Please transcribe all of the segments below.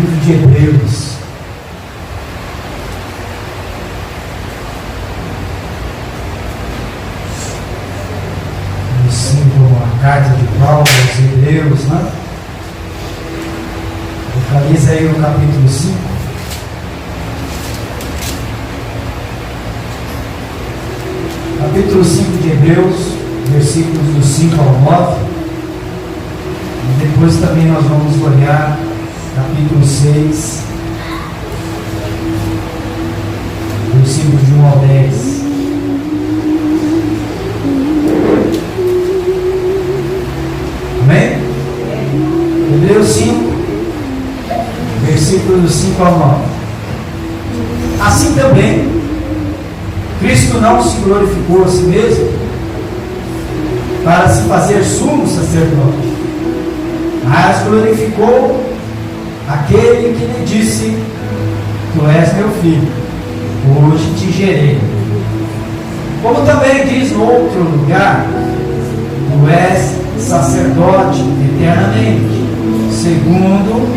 livro de Hebreus. A carta de Paulo aos Hebreus, né? Localiza aí no capítulo 5. Capítulo 5 de Hebreus, versículos do 5 ao 9. E depois também nós vamos olhar capítulo 6, versículos de 1 ao 10. Amém? Hebreus 5, versículos 5 ao 9. Assim também, Cristo não se glorificou a si mesmo para se fazer sumo sacerdote, mas glorificou aquele que lhe disse: Tu és meu filho, hoje te gerei. Como também diz no outro lugar: Tu és sacerdote eternamente, segundo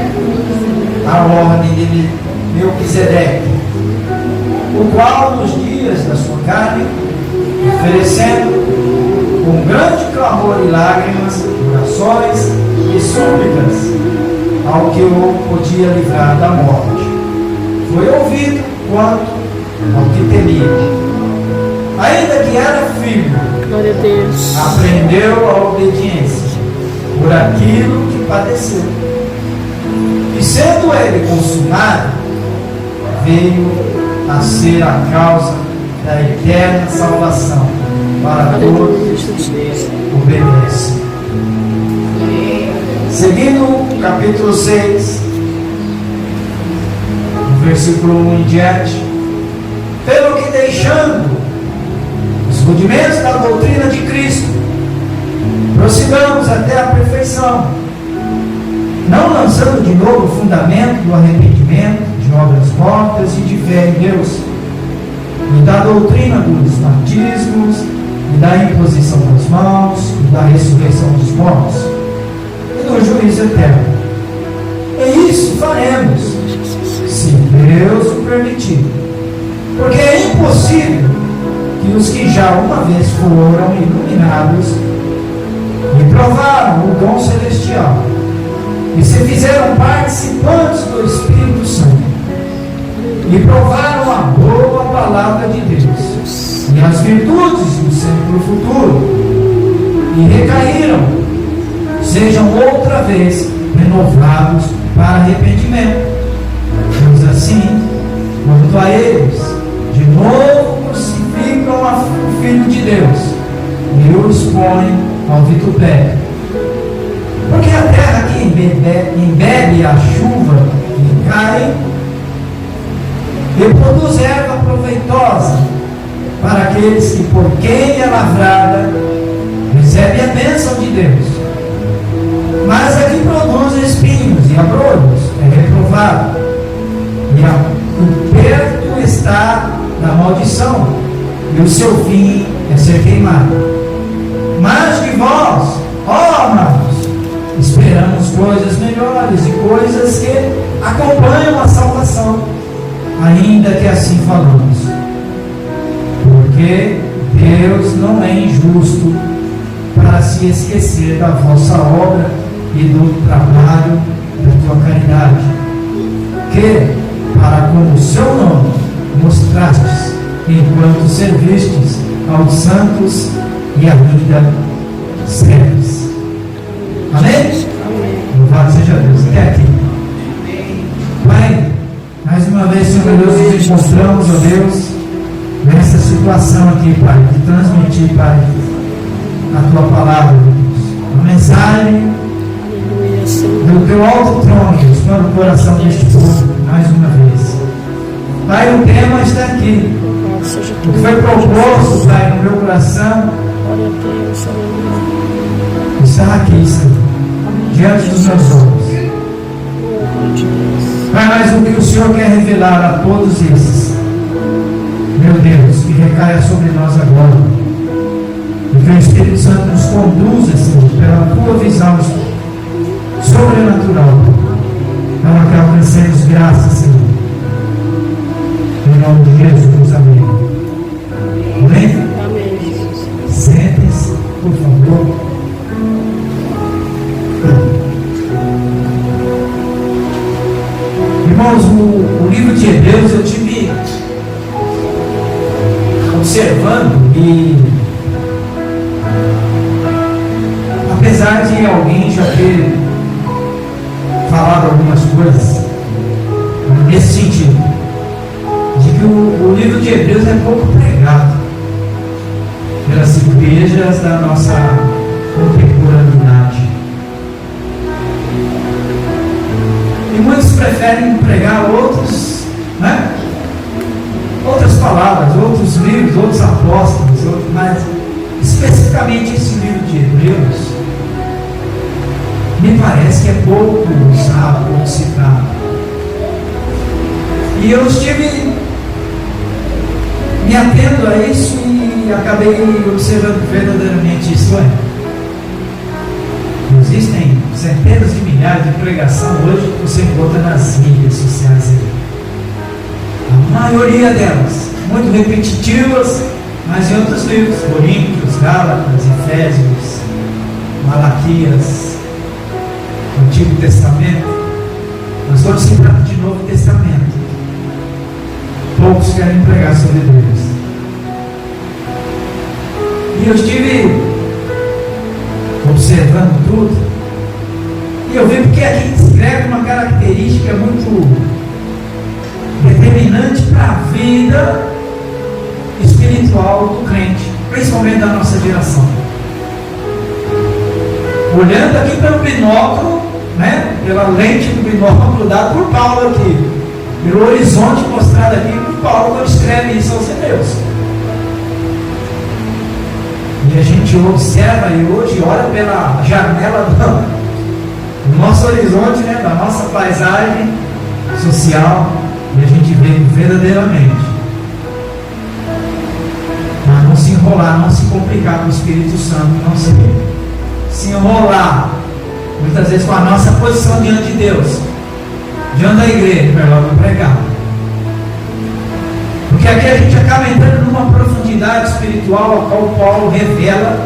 a ordem de Melquisedeque, o qual nos dias da sua carne, oferecendo com grande clamor e lágrimas, orações e súplicas ao que o podia livrar da morte, foi ouvido quanto ao que temia. Ainda que era filho, glória a Deus, aprendeu a obediência por aquilo que padeceu. E sendo ele consumado, veio a ser a causa da eterna salvação para todos que obedecem. Seguindo o capítulo 6, versículo 1 em diante: Pelo que deixando os rudimentos da doutrina de Cristo, prossigamos até a perfeição, não lançando de novo o fundamento do arrependimento de obras mortas e de fé em Deus, e da doutrina dos batismos, e da imposição das mãos, e da ressurreição dos mortos, e do juízo eterno. E isso faremos, se Deus o permitir, porque é impossível que os que já uma vez foram iluminados e provaram o dom celestial e se fizeram participantes do Espírito Santo e provaram a boa palavra de Deus e as virtudes do século futuro e recaíram, sejam outra vez renovados para arrependimento. Pois assim, quanto a eles, de novo crucificam o Filho de Deus e o expõem ao vitupério. Porque a terra que embebe a chuva e cai, e produz erva proveitosa para aqueles que, por quem é lavrada, recebe a bênção de Deus. Mas a que produz espinhos e abrolhos é reprovado, e o perto está na maldição, e o seu fim é ser queimado. Mas de vós, ó amados, esperamos coisas melhores e coisas que acompanham a salvação, ainda que assim falamos. Porque Deus não é injusto para se esquecer da vossa obra e do trabalho da tua caridade, que, para com o seu nome, mostrastes, enquanto servistes aos santos e ainda serves. Amém? Louvado seja Deus. Até aqui. Pai, mais uma vez, Senhor Deus, nos encontramos, ó Deus, nessa situação aqui, Pai, de transmitir, Pai, a tua palavra, Deus, a mensagem do teu alto trono, Deus, para o coração deste povo, mais uma vez. Pai, o tema está aqui. O que foi proposto, Pai, no meu coração está aqui, Senhor, diante dos meus olhos. Pai, mas o que o Senhor quer revelar a todos esses, meu Deus, que recaia sobre nós agora, e que o Espírito Santo nos conduza, Senhor, pela tua visão sobrenatural, para que alcancemos graças, Senhor. Em nome de Jesus, amém. Amém? Amém, Jesus. Sentem-se, por favor. Irmãos, o livro de Hebreus eu tive observando e apesar de alguém já ter falado algumas coisas nesse sentido, de que o livro de Hebreus é pouco pregado pelas igrejas da nossa contemporaneidade. E muitos preferem pregar outros, né? Outras palavras, outros livros, outros apóstolos, mas especificamente esse livro de Hebreus, me parece que é pouco usado, pouco citado. E eu estive me atendo a isso e acabei observando verdadeiramente isso. Existem centenas de milhares de pregação hoje que você encontra nas mídias sociais aí. A maioria delas, muito repetitivas, mas em outros livros, Coríntios, Gálatas, Efésios, Malaquias, Antigo Testamento. Nós vamos se tratar de Novo Testamento. Poucos querem pregar sobre Deus. E eu estive observando tudo, e eu vi porque aqui descreve uma característica muito determinante para a vida espiritual do crente, principalmente da nossa geração. Olhando aqui pelo binóculo, né, pela lente do binóculo dado por Paulo aqui, pelo horizonte mostrado aqui por Paulo, quando escreve isso aos Hebreus. E a gente observa e hoje olha pela janela do nosso horizonte, né, da nossa paisagem social, e a gente vê verdadeiramente. Mas não se enrolar, não se complicar com o Espírito Santo, não se enrolar, muitas vezes com a nossa posição diante de Deus, diante da igreja, melhor não pregar. Porque aqui a gente acaba entrando numa profundidade espiritual, a qual Paulo revela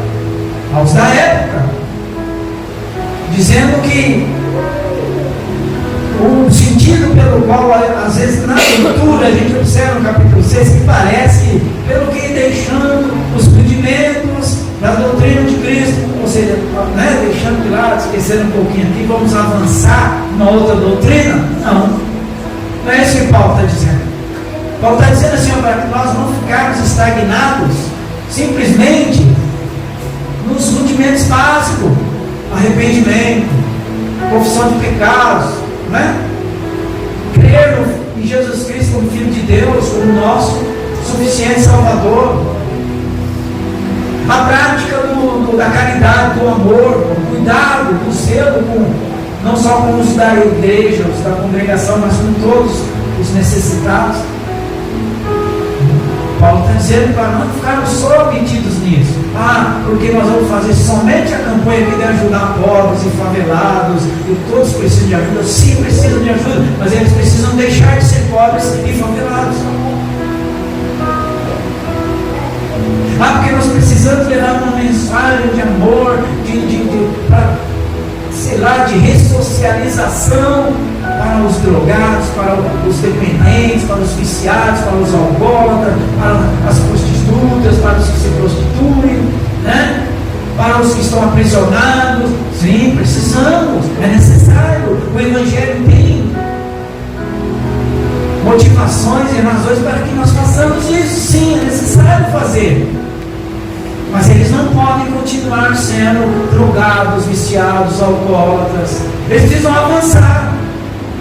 aos da época, dizendo que o sentido pelo qual, às vezes, na leitura, a gente observa no capítulo 6, que parece que, pelo que deixando os rudimentos da doutrina de Cristo, ou seja, né, deixando de lado, esquecendo um pouquinho aqui, vamos avançar numa outra doutrina? Não é isso que Paulo está dizendo. Paulo está dizendo assim, para que nós não ficarmos estagnados simplesmente nos rudimentos básicos: arrependimento, confissão de pecados, né? Crer em Jesus Cristo como Filho de Deus, como nosso suficiente Salvador, a prática da caridade, do amor, o cuidado, do zelo, não só com os da igreja, os da congregação, mas com todos os necessitados. Paulo está dizendo para não ficarmos só metidos nisso. Porque nós vamos fazer somente a campanha que deve ajudar pobres e favelados, e todos precisam de ajuda. Sim, precisam de ajuda, mas eles precisam deixar de ser pobres e favelados. Porque nós precisamos levar uma mensagem de amor, de ressocialização para os drogados, para os dependentes, para os viciados, para os alcoólatras, para as prostitutas, para os que se prostituem, né? Para os que estão aprisionados. Sim, precisamos, é necessário. O Evangelho tem motivações e razões para que nós façamos isso. Sim, é necessário fazer. Mas eles não podem continuar sendo drogados, viciados, alcoólatras. Eles precisam avançar.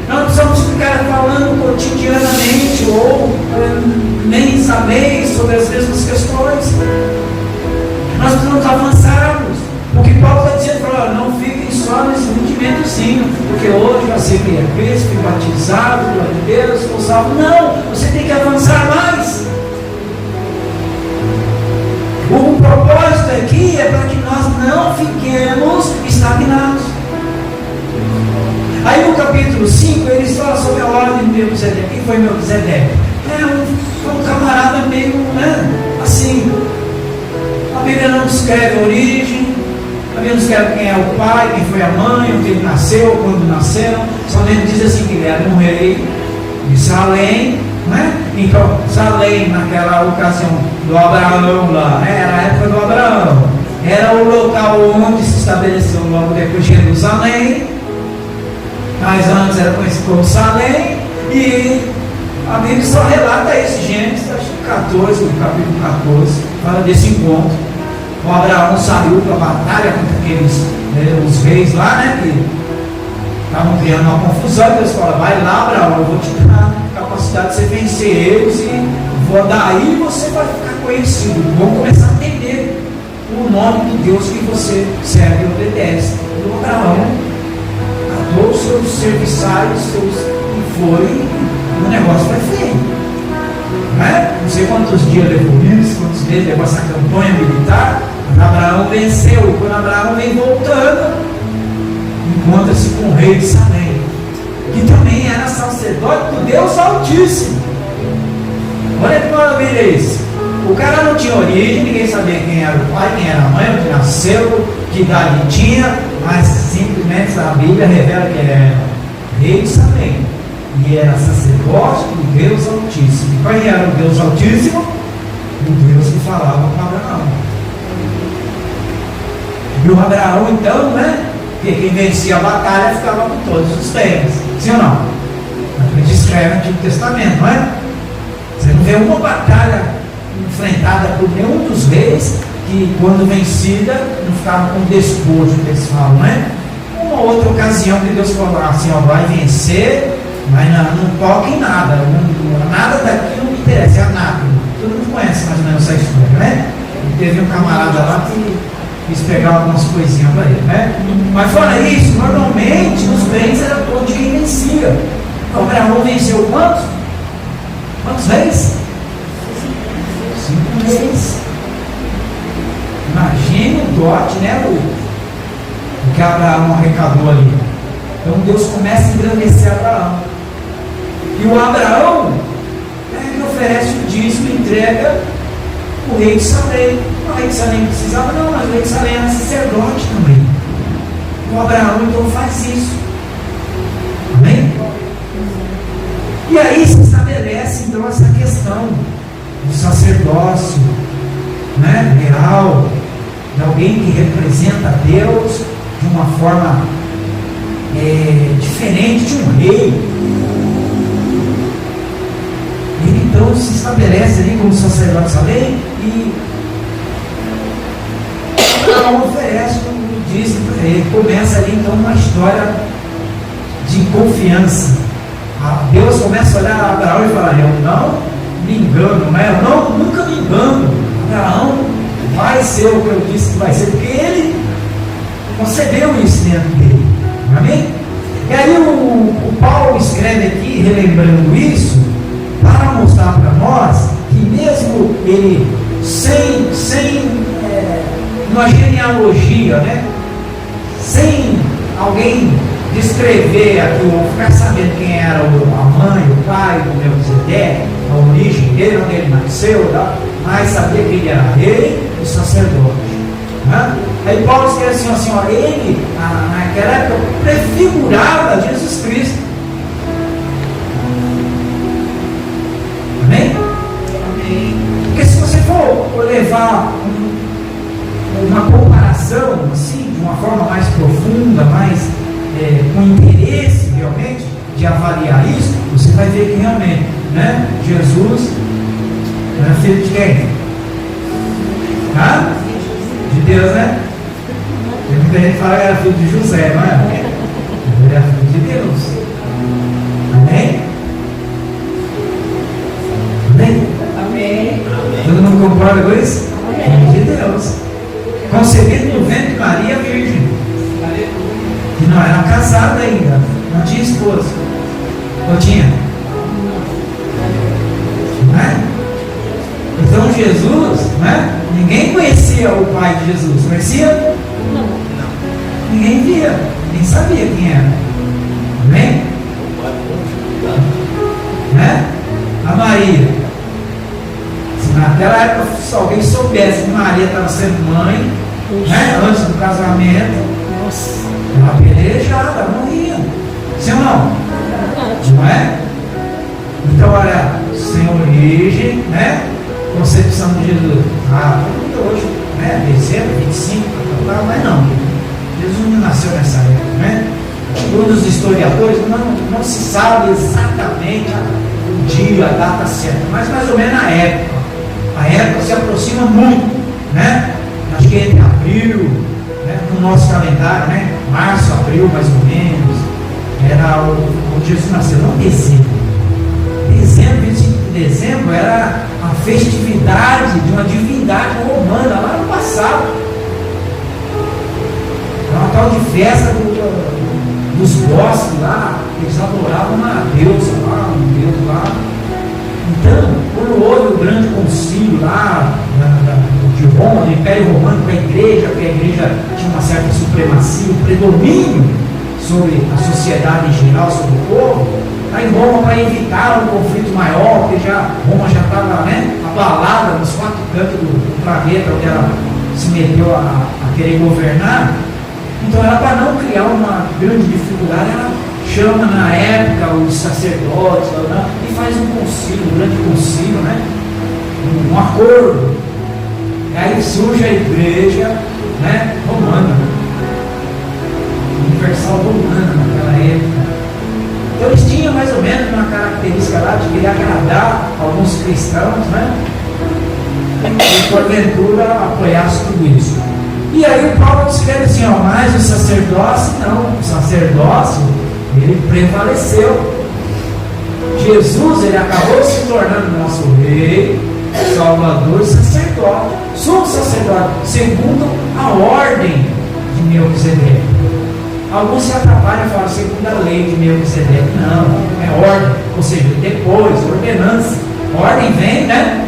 Não precisamos ficar falando cotidianamente ou mês a mês sobre as mesmas questões. Nós precisamos avançarmos. Porque Paulo está dizendo, não fiquem só nesse rudimentozinho, porque hoje eu aceitei a Cristo, fui batizado, glória a Deus, estou salvo. Não, você tem que avançar mais. O propósito aqui é para que nós não fiquemos estagnados. Aí no capítulo 5 eles falam sobre a ordem de Melquisedeque. Quem foi Melquisedeque? Um camarada meio, assim. A Bíblia não descreve a origem, a Bíblia não descreve quem é o pai, quem foi a mãe, onde ele nasceu, quando nasceram. Só diz assim que ele era um rei de Salém, Então, Salém, naquela ocasião do Abraão lá, era a época do Abraão, era o local onde se estabeleceu logo depois Jerusalém, mas antes era conhecido como Salém, e a Bíblia só relata isso, Gênesis 14, no capítulo 14, fala desse encontro. O Abraão saiu para a batalha contra aqueles, os reis lá, que estavam criando uma confusão. Deus fala: vai lá, Abraão, eu vou te dar a capacidade de você vencer eles, e daí você vai ficar conhecido. Vão começar a entender o nome de Deus que você serve e obedece. E o Abraão atou os seus serviçais, e foi, o negócio foi feito. Não sei quantos dias levou isso, quantos meses levou essa campanha militar. Abraão venceu, e quando Abraão vem voltando, encontra-se com o rei de Salém, que também era sacerdote do Deus Altíssimo. Olha que maravilha isso. O cara não tinha origem, ninguém sabia quem era o pai, quem era a mãe, onde nasceu, que idade tinha, mas simplesmente a Bíblia revela que ele era rei de Salém, e era sacerdote do Deus Altíssimo. E quem era o Deus Altíssimo? O Deus que falava com Abraão. E o Abraão, então, porque quem vencia a batalha ficava com todos os bens. Sim ou não? A gente escreve no Antigo Testamento, não é? Você não vê uma batalha enfrentada por nenhum dos reis que, quando vencida, não ficava com despojo, que eles falam, não é? Uma outra ocasião que Deus falou assim: vai vencer, mas não toque em nada, nada daquilo não me interessa, é nada. Todo mundo conhece mais ou menos essa história, né? E teve um camarada lá que quis pegar algumas coisinhas para ele, Mas fora isso, normalmente os bens eram todos de quem vencia. O Abraão venceu quantos? Quantos reis? 5 reis. Imagine o dote, o que Abraão arrecadou ali. Então Deus começa a engrandecer Abraão. E o Abraão, ele oferece o dízimo e entrega o rei de Salém. O rei de Salém não precisava, não, mas o rei de Salém era sacerdote também. O Abraão então faz isso. Amém? E aí se estabelece então essa questão do sacerdócio, real, de alguém que representa Deus de uma forma diferente de um rei. Ele então se estabelece ali como sacerdote de Salém, e Abraão oferece um dízimo para ele. Começa ali então uma história de confiança. Deus começa a olhar a Abraão e falar: eu não me engano, eu nunca me engano. Abraão vai ser o que eu disse que vai ser, porque ele concebeu isso dentro dele. Amém? E aí o Paulo escreve aqui, relembrando isso, para mostrar para nós que mesmo ele sem uma genealogia, sem alguém descrever aqui, ou ficar sabendo quem era a mãe, o pai do Melquisedeque, a origem dele, onde ele nasceu, mas sabia que ele era rei e sacerdote. Aí Paulo escreve assim, ele naquela época prefigurava Jesus Cristo. Amém? Amém. Porque se você for levar uma comparação assim, de uma forma mais profunda, mais com interesse realmente de avaliar isso, você vai ver que realmente, Jesus era filho de quem? De Deus, Tem muita gente que fala que era filho de José, não é? Ele era filho de Deus. Amém? Amém? Amém. Todo mundo concorda com isso? Filho de Deus. Concebido no ventre de Maria Virgem, que não era casada ainda, não tinha esposa. Ou tinha? Então Jesus, ninguém conhecia o pai de Jesus. Conhecia? Não. Ninguém via, ninguém sabia quem era. Se alguém soubesse que Maria estava sendo mãe, né, antes do casamento, ela apedrejada, ela morria. Sim ou não? Não é? Então, olha, sem origem, né? Concepção de Jesus. Hoje, né? Dezembro, 25, mas não. Jesus não nasceu nessa época, né? Segundo os historiadores, não se sabe exatamente o dia, a data certa, mas mais ou menos a época. A época se aproxima muito, né? Acho que entre abril, né? No nosso calendário, né? Março, abril, mais ou menos, era o Jesus nasceu, não dezembro. Dezembro, 25 de dezembro, era a festividade de uma divindade romana lá no passado. Era uma tal de festa dos bosques lá, eles adoravam uma deusa lá, um deus lá. Então, quando houve o grande concílio lá de Roma, do Império Romano, para a igreja, porque a igreja tinha uma certa supremacia, um predomínio sobre a sociedade em geral, sobre o povo, lá em Roma, para evitar um conflito maior, porque Roma já estava, né, abalada nos 4 cantos do planeta, onde ela se meteu a querer governar. Então, era para não criar uma grande dificuldade, ela chama na época os sacerdotes e faz um concílio, um grande concílio, né? Um acordo. E aí surge a igreja, né, romana, universal romana naquela época. Então eles tinham mais ou menos uma característica lá de querer agradar alguns cristãos, né? E porventura apoiasse tudo isso. E aí o Paulo escreve assim, ó, mas o sacerdócio não, o sacerdócio ele prevaleceu. Jesus, ele acabou se tornando nosso rei, salvador e sacerdote. Somos sacerdote segundo a ordem de Melquisedeque. Alguns se atrapalham e falam segundo a lei de Melquisedeque. Não, é ordem, ou seja, depois, ordenança. Ordem vem, né?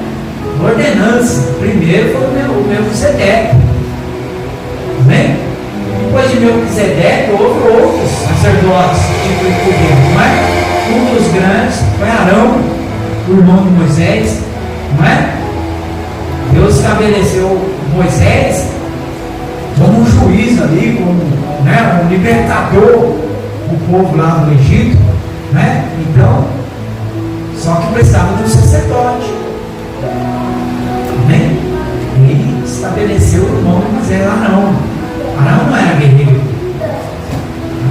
Ordenança. Primeiro foi o Melquisedeque. Amém? Depois de Melquisedeque, houve outros sacerdotes tipo por Deus, não é? Um dos grandes foi Arão, o irmão de Moisés, não é? Deus estabeleceu Moisés como um juiz ali, como, né, um libertador do povo lá no Egito, né? Então, só que precisava de um sacerdote. Amém? Ele estabeleceu o nome de Moisés, Arão. Arão não era guerreiro.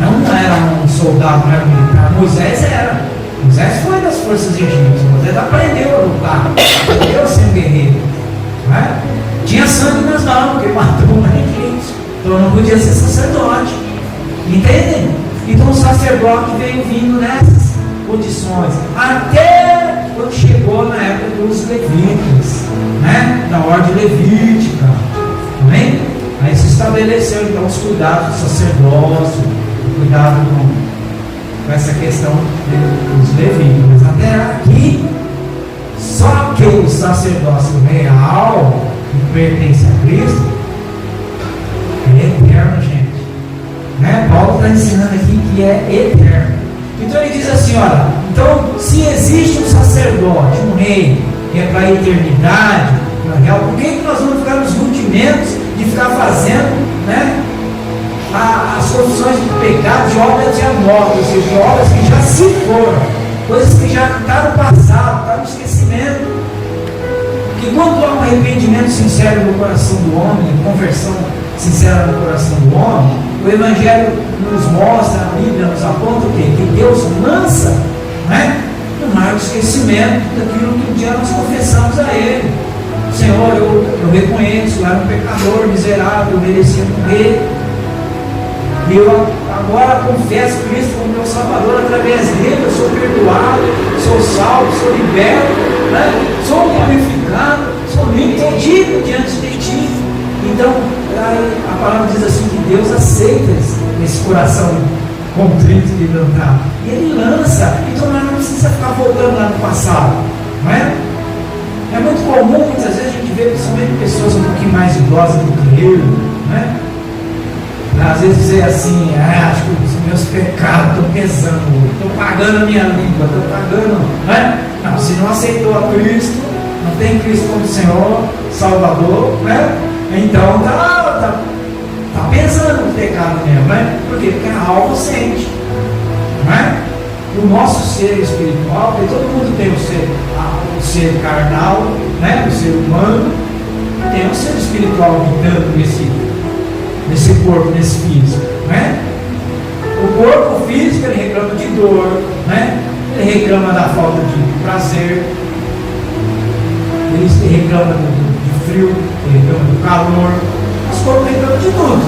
Arão não era um soldado, não era militar. Moisés era. Moisés foi das forças egípcias. Moisés aprendeu a lutar. Aprendeu a ser um guerreiro. Não é? Tinha sangue nas mãos, porque matou um egípcio. Então não podia ser sacerdote. Entendem? Então o sacerdote veio vindo nessas condições. Até quando chegou na época dos levitas, né? Da ordem levítica. Amém? Aí se estabeleceu então os cuidados do sacerdócio, o cuidado com essa questão dos levíticos. Mas até aqui, só que o sacerdócio real, que pertence a Cristo, é eterno, gente. Né? Paulo está ensinando aqui que é eterno. Então ele diz assim, olha, então se existe um sacerdote, um rei, que é para a eternidade, real, por que nós vamos ficar nos rudimentos de ficar fazendo, né, as confissões de pecado, de obras já mortas, ou seja, de obras que já se foram, coisas que já estão no passado, estão no esquecimento. Porque quando há um arrependimento sincero no coração do homem, conversão sincera no coração do homem, o Evangelho nos mostra, a Bíblia nos aponta o quê? Que Deus lança, né, no mar do esquecimento daquilo que um dia nós confessamos a Ele. Senhor, eu reconheço, eu era um pecador miserável, eu merecia morrer. E eu agora confesso Cristo como meu Salvador, através dele eu sou perdoado, sou salvo, sou liberto, né? Sou glorificado, sou limpo, sou digno diante de ti. Então, a palavra diz assim que Deus aceita esse coração contrito e quebrantado. E Ele lança. Então nós não precisa ficar voltando lá no passado, não é? É muito comum, muitas vezes, a gente vê principalmente pessoas um pouquinho mais idosas do que eu, né? Às vezes dizer assim, acho que os meus pecados estão pesando, estou pagando a minha língua, estou pagando, né? Não, se não aceitou a Cristo, não tem Cristo como Senhor, Salvador, né? Então tá pensando no pecado mesmo, né? Por quê? Porque a alma sente, não é? O nosso ser espiritual, porque todo mundo tem o ser carnal, né? O ser humano, tem o ser espiritual habitando nesse corpo, nesse físico, né? O corpo físico, ele reclama de dor, né? Ele reclama da falta de prazer, ele reclama de frio, ele reclama do calor, nosso corpo reclama de tudo,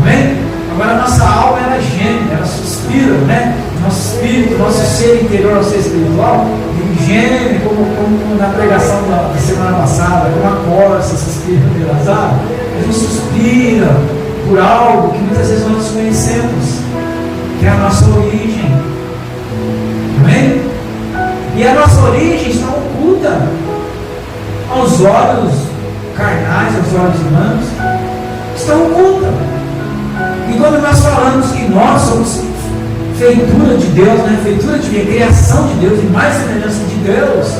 amém? Agora a nossa alma, ela geme, ela suspira, né? Nosso espírito, nosso ser interior, nosso ser espiritual, ele geme, como na pregação da semana passada, como a corça suspira pelas águas. A gente suspira por algo que muitas vezes nós desconhecemos, que é a nossa origem, amém? E a nossa origem está oculta aos olhos carnais, aos olhos humanos, está oculta. E quando nós falamos que nós somos feitura de Deus, né? Feitura de criação de Deus, e mais semelhança de Deus,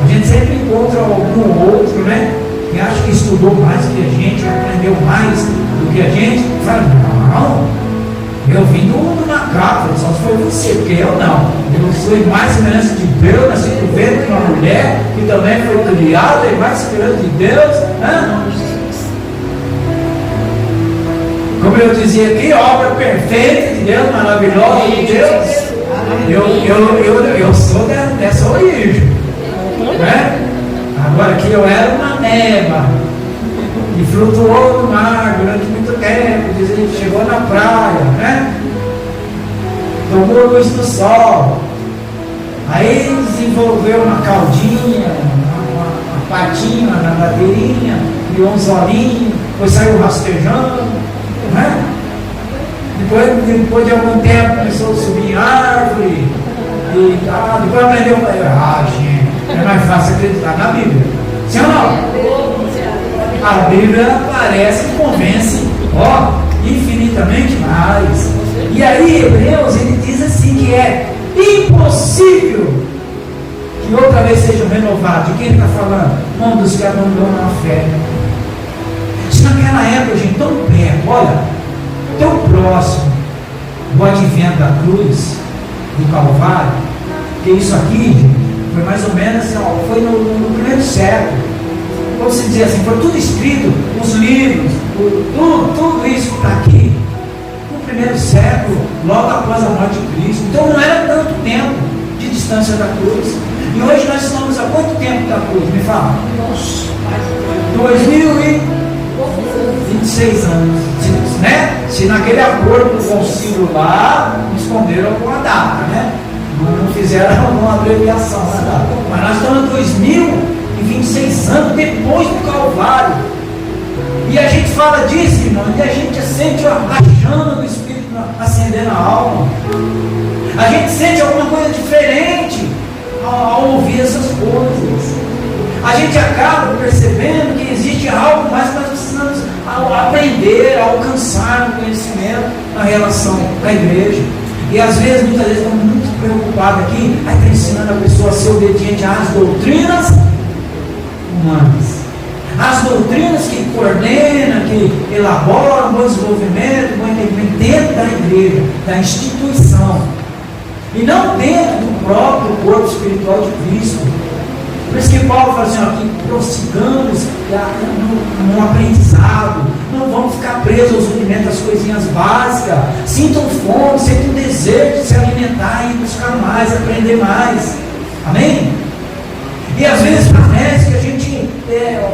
a gente sempre encontra algum ou outro, né? Que acha que estudou mais que a gente, que aprendeu mais do que a gente, fala, não, eu vim do macaco, só se foi você, porque eu não. Eu sou mais semelhança de Deus, nasci do ventre de uma mulher que também foi criada, e mais semelhança de Deus, né? Como eu dizia aqui, obra perfeita de Deus, maravilhosa de Deus. Eu sou dessa origem, né? Agora que eu era uma ameba e flutuou no mar durante muito tempo, dizendo que chegou na praia, né? Tomou a luz do sol, aí desenvolveu uma caudinha, uma patinha, uma nadadeirinha, criou uns olhinhos, depois saiu rastejando. Né? Depois de algum tempo começou a subir em árvore e depois aprendeu gente, é mais fácil acreditar na Bíblia, sim ou não? A Bíblia parece que convence infinitamente mais. E aí Hebreus, ele diz assim, que é impossível que outra vez sejam renovados. De quem ele está falando? Um dos que abandonam a fé. Naquela época, gente, tão perto, olha, tão próximo do advento da cruz, do Calvário, que isso aqui, gente, foi mais ou menos, foi no primeiro século. Vamos dizer assim, foi tudo escrito, os livros, tudo isso que está aqui, no primeiro século, logo após a morte de Cristo. Então não era tanto tempo de distância da cruz. E hoje nós estamos há quanto tempo da cruz? Me fala. 2026 anos, né? Se naquele acordo do concílio lá, esconderam alguma data, né? Não fizeram uma abreviação na data. Mas nós estamos em 2026 anos depois do Calvário. E a gente fala disso, irmão, e a gente sente a chama do Espírito acender na alma. A gente sente alguma coisa diferente ao ouvir essas coisas. A gente acaba percebendo que existe algo mais que nós precisamos aprender, alcançar no conhecimento na relação com a igreja. E às vezes, muitas vezes, estamos muito preocupados aqui, aí está ensinando a pessoa a ser obediente às doutrinas humanas. As doutrinas que coordenam, que elaboram bom desenvolvimento, bom entendimento dentro da igreja, da instituição. E não dentro do próprio corpo espiritual de Cristo. Por isso que Paulo fala assim, que prossigamos no aprendizado, não vamos ficar presos aos rudimentos, às coisinhas básicas, sintam fome, sintam desejo de se alimentar e buscar mais, aprender mais, amém? E às vezes parece que a gente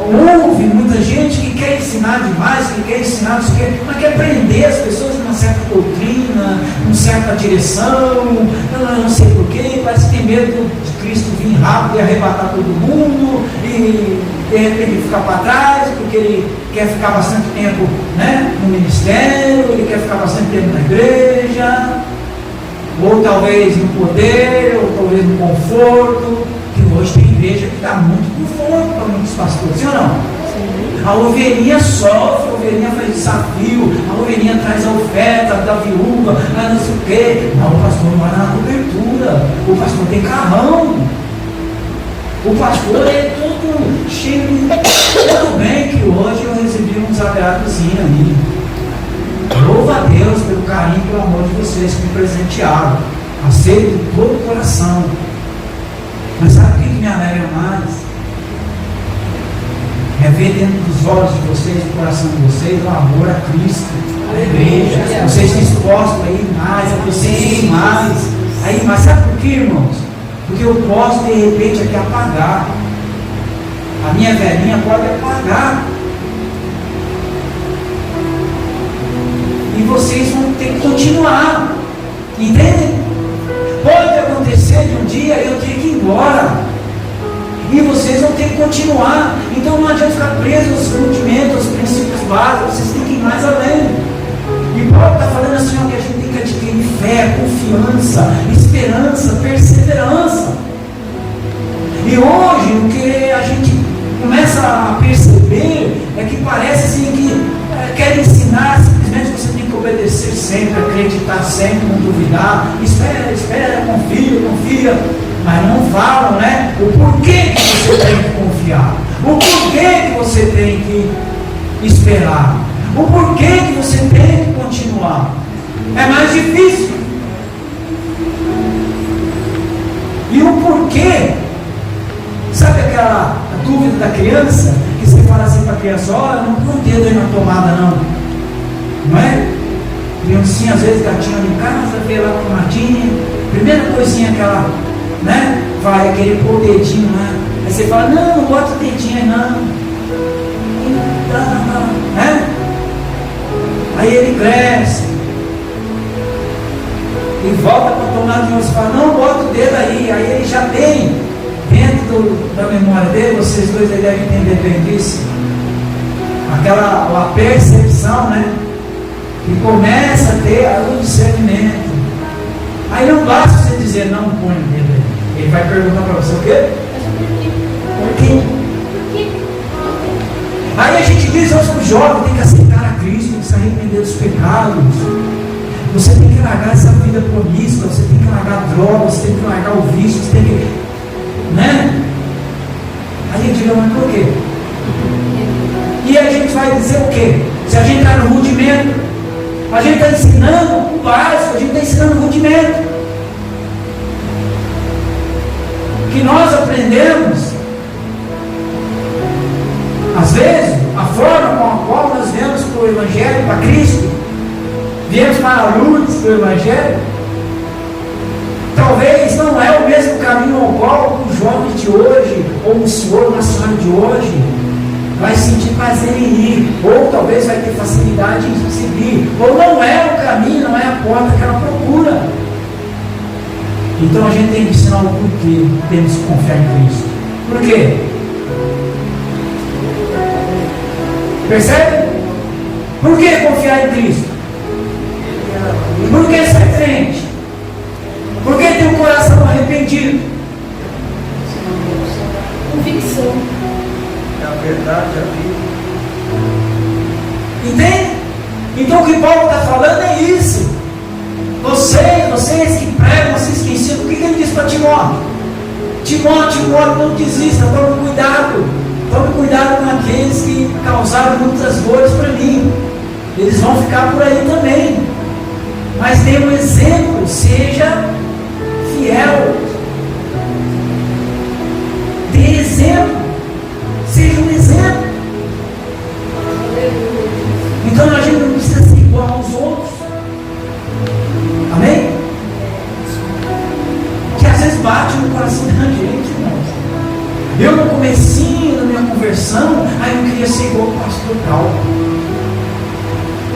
ouve muita gente que quer ensinar demais, que quer ensinar, mas quer prender as pessoas numa certa doutrina, numa certa direção, não sei porquê, parece que tem medo de Cristo vir rápido e arrebatar todo mundo, e de repente ficar para trás, porque ele quer ficar bastante tempo, né, no ministério, ele quer ficar bastante tempo na igreja, ou talvez no poder, ou talvez no conforto. Que hoje tem igreja que dá muito conforto para muitos pastores, sim ou não? Sim. A ovelhinha sofre, a ovelhinha faz desafio, a ovelhinha traz a oferta da viúva, não sei o quê. Não, o pastor não vai na cobertura, o pastor tem carrão. O pastor é todo cheio de... Tudo bem que hoje eu recebi uns agradozinhos ali. Louva a Deus pelo carinho e pelo amor de vocês que me presentearam. Aceito de todo o coração. Mas sabe o que me alegra mais? É ver dentro dos olhos de vocês, do coração de vocês, o amor a Cristo, a igreja. Vocês estão dispostos a ir mais, a vocês mais. Aí, mas sabe por quê, irmãos? Porque eu posso de repente aqui apagar. A minha velhinha pode apagar. E vocês vão ter que continuar. Entende? Pode acontecer de um dia eu ter que ir embora. E vocês vão ter que continuar. Então não adianta ficar preso aos rudimentos, aos princípios básicos. Vocês têm que ir mais além. E Paulo está falando assim, ó, que a gente tem que adquirir fé, confiança, esperança, perseverança. E hoje o que a gente começa a perceber é que parece assim que quer ensinar simplesmente que você tem que obedecer sempre, acreditar sempre, não duvidar. Espera, confia. Mas não falam, né? O porquê que você tem que confiar. O porquê que você tem que esperar. O porquê que você tem que continuar. É mais difícil. E o porquê? Sabe aquela dúvida da criança? Que você fala assim para a criança, olha, não põe o dedo aí na tomada não. Não é? Criancinha às vezes gatinha em casa, vê lá a tomadinha. Primeira coisinha que ela, né, vai querer pôr o dedinho lá. Aí você fala, não bota o dedinho aí não. Né? Aí ele cresce. E volta para tomar de novo. Você fala, não bota o dedo aí. Aí ele já tem, dentro da memória dele, vocês dois aí devem entender bem disso. A percepção, né? E começa a ter o discernimento. Aí não basta você dizer, não põe o dedo aí. Ele vai perguntar para você o quê? Por quê? Aí a gente diz hoje para o jovem, tem que aceitar a Cristo, tem que se arrepender dos pecados. Você tem que largar essa vida promíscua, você tem que largar a droga, você tem que largar o vício, você tem que... Né? Aí a gente diz, mas por quê? E a gente vai dizer o quê? Se a gente está no rudimento, a gente está ensinando o básico, a gente está ensinando o rudimento. Que nós aprendemos, às vezes, a forma com a qual nós viemos para o Evangelho, para Cristo, viemos para a luz do Evangelho, talvez não é o mesmo caminho ao qual o jovem de hoje, ou o senhor, uma senhora de hoje, vai sentir prazer em ir, ou talvez vai ter facilidade em seguir, ou não é o caminho, não é a porta que ela procura. Então a gente tem que ensinar o porquê temos que confiar em Cristo. Por quê? Percebe? Por que confiar em Cristo? Por que ser crente? Por que ter um coração arrependido? Convicção. É a verdade, a vida. Entende? Então o que Paulo está falando é isso. Vocês que pregam, vocês que ensinam, o que ele diz para Timóteo? Timóteo, não desista, tome cuidado. Tome cuidado com aqueles que causaram muitas dores para mim. Eles vão ficar por aí também. Mas dê um exemplo, seja fiel. Dê exemplo. Seja um exemplo. Então a gente não precisa ser igual aos outros. Amém? Que às vezes bate no coração da gente, irmãos. Eu no comecinho da minha conversão, aí eu queria ser igual o pastor tal.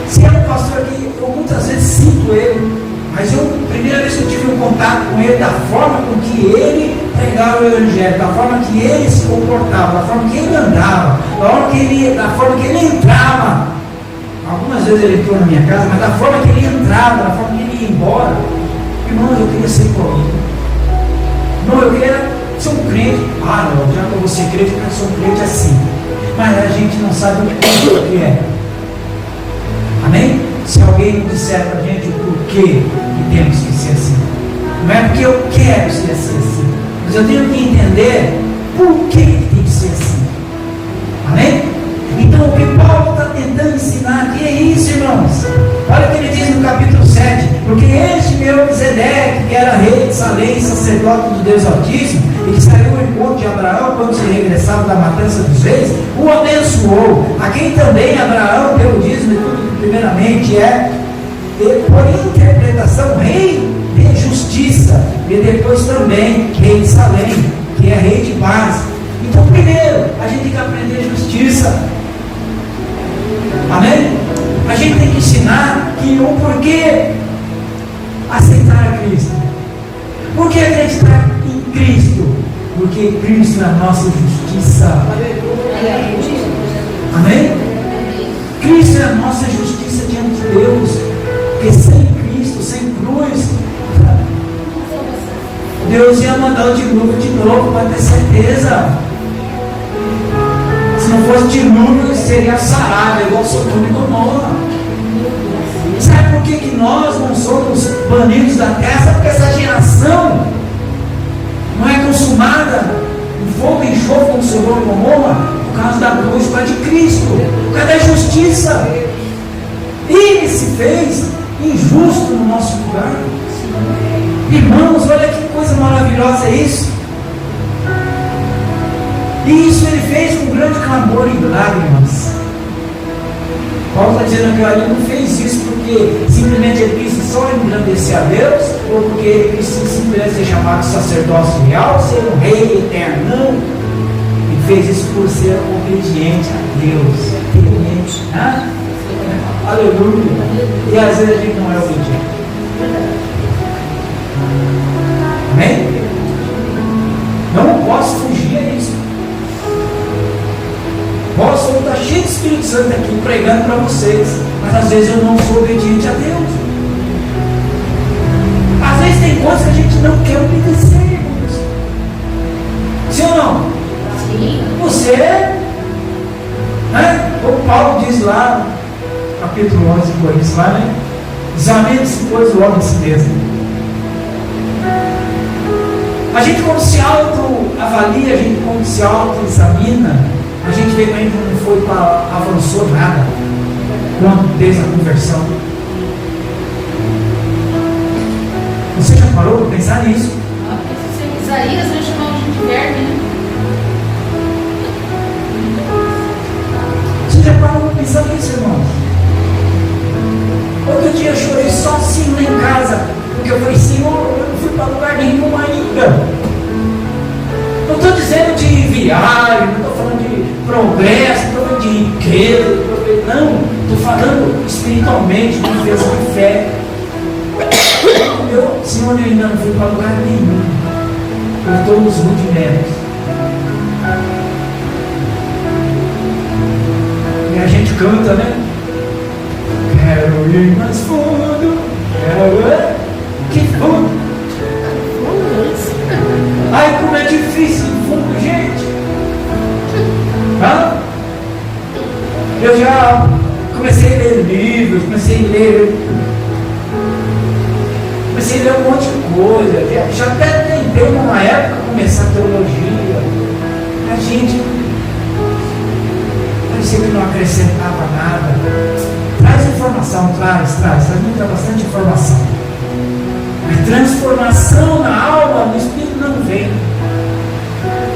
Se é um pastor que eu muitas vezes sinto ele, mas primeira vez que eu tive um contato com ele, da forma com que ele pregava o Evangelho, da forma que ele se comportava, da forma que ele andava, da forma que ele entrava. Algumas vezes ele entrou na minha casa, mas da forma que ele entrava, da forma que ele ia embora, irmão, eu queria ser igual a ele. Não, eu queria ser um crente. Ah, não, já que eu vou ser crente, eu quero ser um crente assim. Mas a gente não sabe o que é. Amém? Se alguém não disser para a gente o porquê que temos que ser assim. Não é porque eu quero ser assim, mas eu tenho que entender Por que tem que ser assim? Amém? Então o que Paulo está tentando ensinar aqui é isso, irmãos. Olha o que ele diz no capítulo 7. Porque este Melquisedeque, que era rei de Salém, sacerdote do Deus Altíssimo, e que saiu ao encontro de Abraão quando se regressava da matança dos reis, o abençoou, a quem também Abraão deu o dízimo e tudo que primeiramente por interpretação, rei de justiça, e depois também rei de Salém, que é rei de paz. Então primeiro, a gente tem que aprender justiça. Amém? A gente tem que ensinar que o porquê aceitar a Cristo. Por que acreditar em Cristo? Porque Cristo é a nossa justiça. Amém? Cristo é a nossa justiça diante de Deus. Porque sem Cristo, sem cruz, Deus ia mandar o dilúvio de novo para ter certeza. Se não fosse dilúvio, seria sarada, igual Sodoma e Gomorra. Sabe por que nós não somos banidos da terra? Porque essa geração não é consumada em fogo e enxofre como Sodoma e Gomorra, por causa da cruz, por causa de Cristo, por causa da justiça. Ele se fez injusto no nosso lugar. Irmãos, olha que coisa maravilhosa é isso. E isso ele fez com grande clamor e lágrimas. Paulo está dizendo que ele não fez isso porque simplesmente ele quis só engrandecer a Deus, ou porque ele quis simplesmente ser chamado de sacerdócio real, ser um rei eterno. Não. Ele fez isso por ser obediente a Deus. Obediente. Aleluia. E às vezes a gente não é obediente. Amém? Não posso fugir a isso. Posso estar cheio de Espírito Santo aqui pregando para vocês, mas às vezes eu não sou obediente a Deus. Às vezes tem coisas que a gente não quer obedecer, irmãos. Sim ou não? Sim. Você, né? Como Paulo diz lá, capítulo 11 de Coríntios, lá, né? Examine-se, pois, o homem em si mesmo. A gente quando se autoavalia, a gente quando se autoexamina, a gente vê que a gente não foi avançou nada quando desde a conversão. Você já parou para pensar nisso? Isaías vai chamar a gente de verme, né? Você já parou para pensar nisso, irmãos? Outro dia eu chorei sozinho lá em casa, porque eu falei, Senhor, eu não fui para lugar nenhum ainda. Não estou dizendo de viagem, não estou falando de progresso, não estou falando de riqueza, não, estou falando espiritualmente, de vivência de fé. Senhor, eu ainda não fui para lugar nenhum. Eu estou nos rudimentos. E a gente canta, né? Quero ir mais fundo, quero que fundo. Ai, como é difícil no fundo, gente. Eu já comecei a ler livros, comecei a ler um monte de coisa. Já até tentei numa época começar a teologia. A gente parecia que não acrescentava nada. Traz informação, traz muita, bastante informação. Mas transformação na alma, no espírito não vem.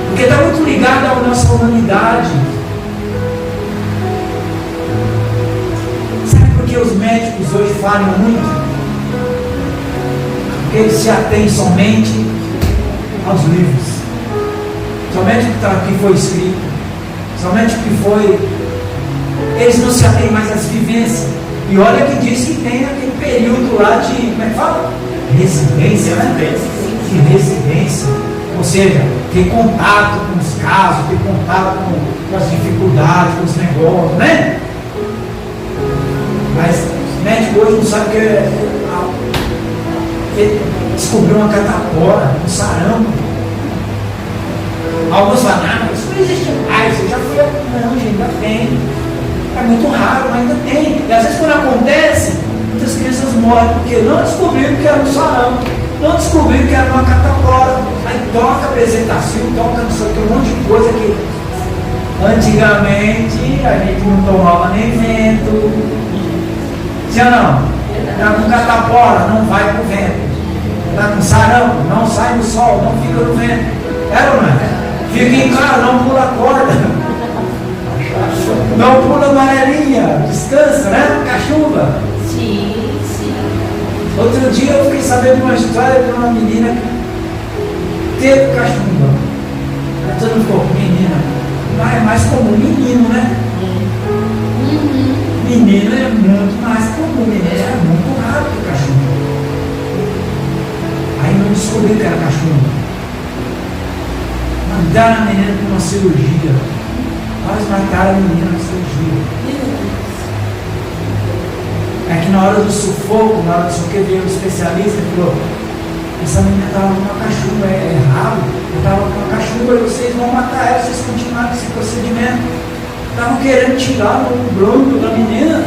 Porque está muito ligado à nossa humanidade. Sabe por que os médicos hoje falham muito? Porque eles se atêm somente aos livros. Somente o que foi escrito. Somente o que foi. Eles não se atêm mais às vivências. E olha que diz que tem aquele período lá de, como é que fala? Residência, né? De residência. Ou seja, ter contato com os casos, ter contato com as dificuldades, com os negócios, né? Mas o médico hoje não sabe o que é. Ele descobriu uma catapora, um sarampo. Alguns falam, mas isso não existe mais, você já foi. Não, gente, ainda tem. É muito raro, mas ainda tem. E às vezes quando acontece, muitas crianças morrem porque não descobriram que era um sarampo, não descobriram que era uma catapora. Aí toca bezetacil, toca não sei o que, um monte de coisa que antigamente a gente não tomava nem vento. Sim ou não? Está com catapora, não vai pro vento. Está com sarampo, não sai no sol, não fica no vento. É ou não é? Fica em casa, não pula corda. Não pula amarelinha, descansa, né? Cachuva. Sim, sim. Outro dia eu fiquei sabendo de uma história de uma menina que teve cachumba. Aí todo mundo ficou, menina, mas é mais comum menino, né? Menino é muito mais comum, menino é muito raro que cachumba. Aí não descobri que era cachumba. Mandaram a menina para uma cirurgia. Quase mataram a menina na cirurgia. É que na hora do sufoco, na hora do sufoco, veio um especialista e falou: essa menina estava com uma cachumba, é raro, eu estava com uma cachumba e vocês vão matar ela se vocês continuarem esse procedimento. Estavam querendo tirar o bronco da menina.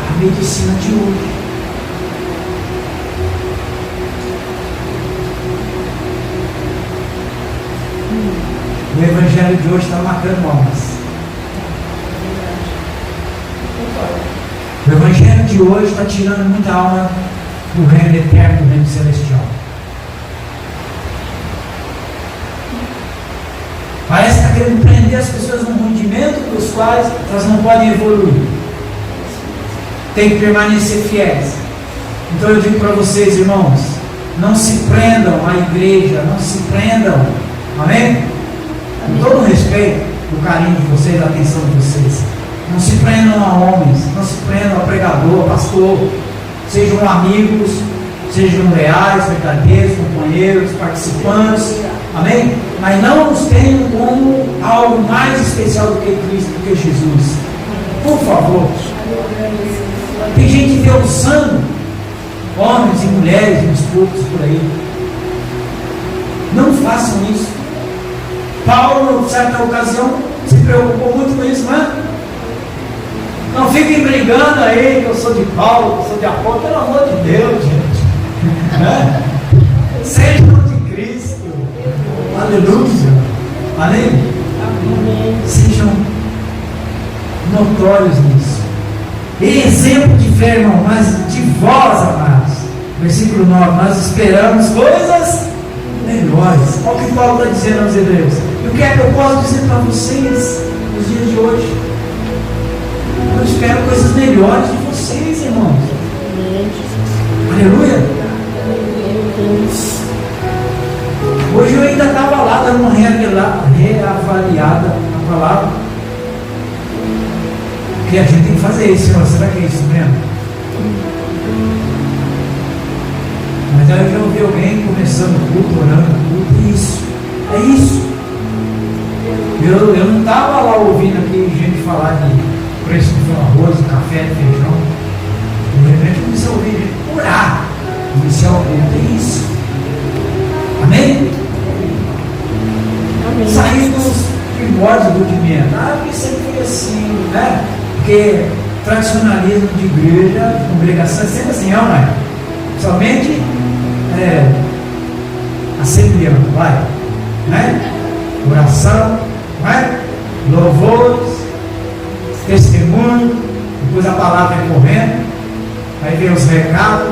A medicina de hoje. O evangelho de hoje está matando almas. O evangelho de hoje está tirando muita alma do reino eterno, do reino celestial. Parece que está querendo prender as pessoas num rudimento dos quais elas não podem evoluir. Tem que permanecer fiéis. Então eu digo para vocês, irmãos, não se prendam à igreja, não se prendam, amém? Com todo o respeito, o carinho de vocês, a atenção de vocês. Não se prendam a homens, não se prendam a pregador, a pastor. Sejam amigos, sejam leais, verdadeiros, companheiros, participantes, amém? Mas não os tenham como algo mais especial do que Cristo, do que Jesus. Por favor. Tem gente que vê usando homens e mulheres nos púlpitos por aí. Não façam isso. Paulo, em certa ocasião, se preocupou muito com isso, não é? Não fiquem brigando aí que eu sou de Paulo, que eu sou de Apolo, pelo amor de Deus, gente. Né? Sejam de Cristo. Aleluia. Amém? Sejam notórios nisso. E exemplo de fé, irmão, mas de vós, amados. Versículo 9, nós esperamos coisas melhores. Olha o que Paulo está dizendo aos Hebreus. E o que é que eu posso dizer para vocês nos dias de hoje? Eu espero coisas melhores de vocês, irmãos. Aleluia. Hoje eu ainda estava lá dando uma reavaliada na palavra. Porque a gente tem que fazer isso, Senhor. Será que é isso mesmo? Mas aí eu já ouvi alguém começando o culto, orando o culto. Isso. É isso. Eu não estava lá ouvindo aqui gente falar de preço de arroz, de café, de feijão. De repente eu comecei a ouvir gente orar. Comecei a ouvir. É isso. Amém? Amém. Sair dos primórdios do rudimento. Porque sempre foi assim, né? Porque tradicionalismo de igreja, de congregação, é sempre assim, não é? Somente assembleando, vai, né? Oração, vai? Louvores, testemunho, depois a palavra é correndo, aí vem os recados,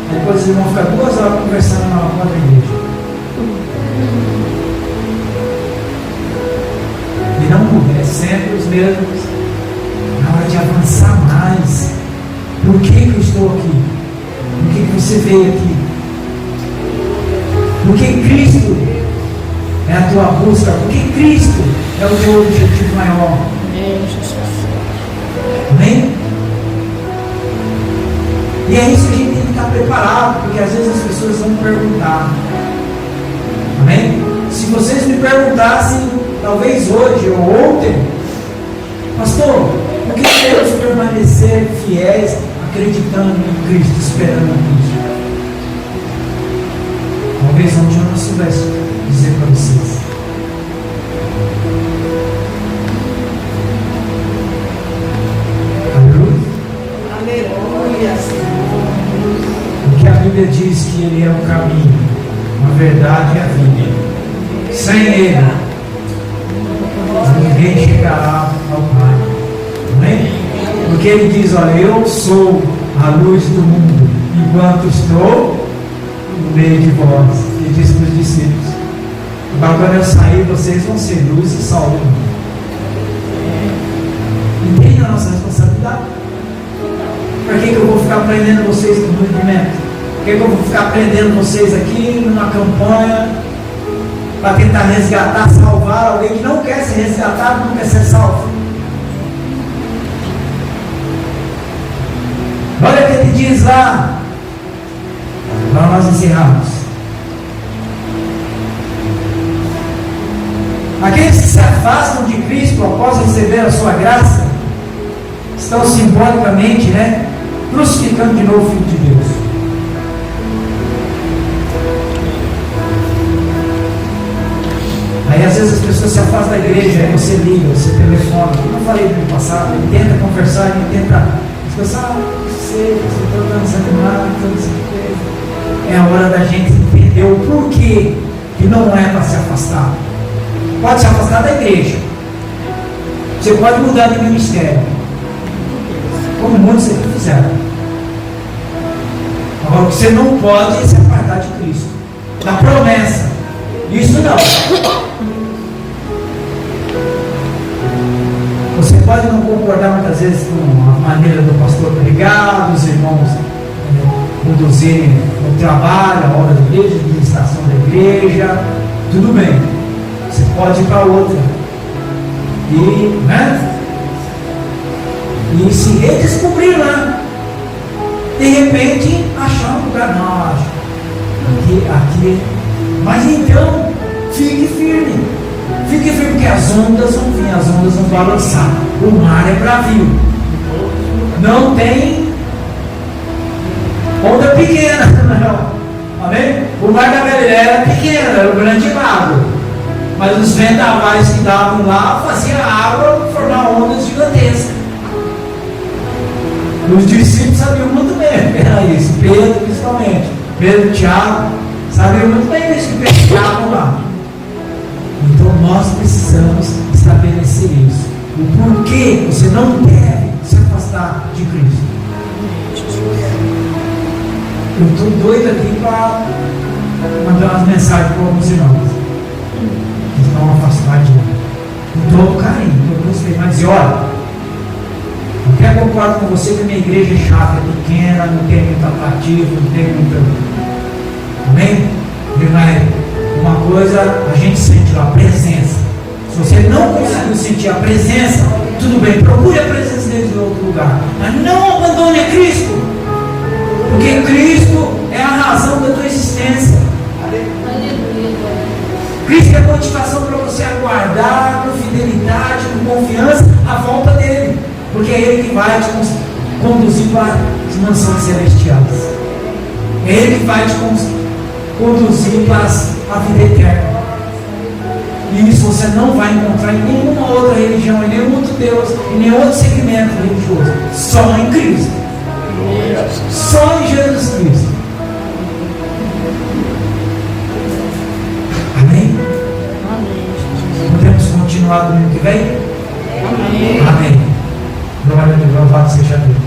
aí depois os irmãos ficam 2 horas conversando na outra igreja. E não muda, é sempre os mesmos. Na hora de avançar mais, por que eu estou aqui? Por que você veio aqui? Porque Cristo é a tua busca, porque Cristo é o teu objetivo maior. Amém? E é isso que a gente tem que estar preparado, porque às vezes as pessoas vão perguntar. Amém? Se vocês me perguntassem, talvez hoje ou ontem, pastor, por que devemos permanecer fiéis, acreditando em Cristo, esperando em Cristo? Talvez ontem eu não soubesse dizer para vocês. Aleluia. Aleluia. Porque a Bíblia diz que Ele é o caminho, a verdade e a vida. Sem Ele, ninguém chegará ao Pai. Amém? Porque Ele diz: olha, eu sou a luz do mundo, enquanto estou no meio de vós. Ele disse para os discípulos: agora quando eu sair, vocês vão ser luz e sal do mundo. Entende a nossa responsabilidade? Para que eu vou ficar prendendo vocês no movimento? Por que eu vou ficar prendendo vocês aqui numa campanha para tentar resgatar, salvar alguém que não quer ser resgatado, não quer ser salvo? Olha o que ele diz lá, para nós encerrarmos. Aqueles que se afastam de Cristo após receber a sua graça estão simbolicamente, crucificando de novo o Filho de Deus. Aí às vezes as pessoas se afastam da igreja, aí você liga, você telefona. Como eu falei no ano passado, ele tenta conversar, ele tenta. As pessoas, você está dando desanimado, toda essa coisa. É a hora da gente entender o porquê que não é para se afastar. Pode se afastar da igreja. Você pode mudar de ministério, como muitos aqui fizeram. Agora, o que você não pode é se apartar de Cristo, da promessa. Isso não. Você pode não concordar muitas vezes com a maneira do pastor pregar, dos irmãos conduzirem o trabalho, a obra da igreja, a administração da igreja. Tudo bem. Você pode ir para outra. E se redescobrir lá. De repente, achar um lugar. Não, aqui. Mas então, fique firme. Fique firme, porque as ondas vão vir, as ondas vão balançar. O mar é bravio. Não tem onda pequena, não. Amém? O mar da Galileia era pequeno, era um grande lago. Mas os vendavais que davam lá faziam a água formar ondas gigantescas. Os discípulos sabiam muito bem o que era isso. Pedro, principalmente. Pedro e Tiago sabiam muito bem isso que pescavam lá. Então nós precisamos estabelecer isso. O porquê você não deve se afastar de Cristo. Eu estou doido aqui para mandar umas mensagens para alguns irmãos que estão afastados de mim. Com todo carinho, todo respeito, mas dizer: olha, eu até concordo com você que a minha igreja é chata, é pequena, não tem muito atrativo, não tem muito. Amém? Mas uma coisa a gente sente lá, a presença. Se você não conseguiu sentir a presença, tudo bem, procure a presença dele em outro lugar. Mas não abandone a Cristo. Porque Cristo é a razão da tua existência. Cristo é a motivação para você aguardar com fidelidade, com confiança a volta dele. Porque é Ele que vai te conduzir para as mansões celestiais. É Ele que vai te conduzir para a vida eterna. E isso você não vai encontrar em nenhuma outra religião, em nenhum outro Deus, em nenhum outro segmento religioso. Só em Cristo. Só em Jesus Cristo. Amém? Podemos continuar domingo que vem? Amém. Glória a Deus, louvado seja Deus.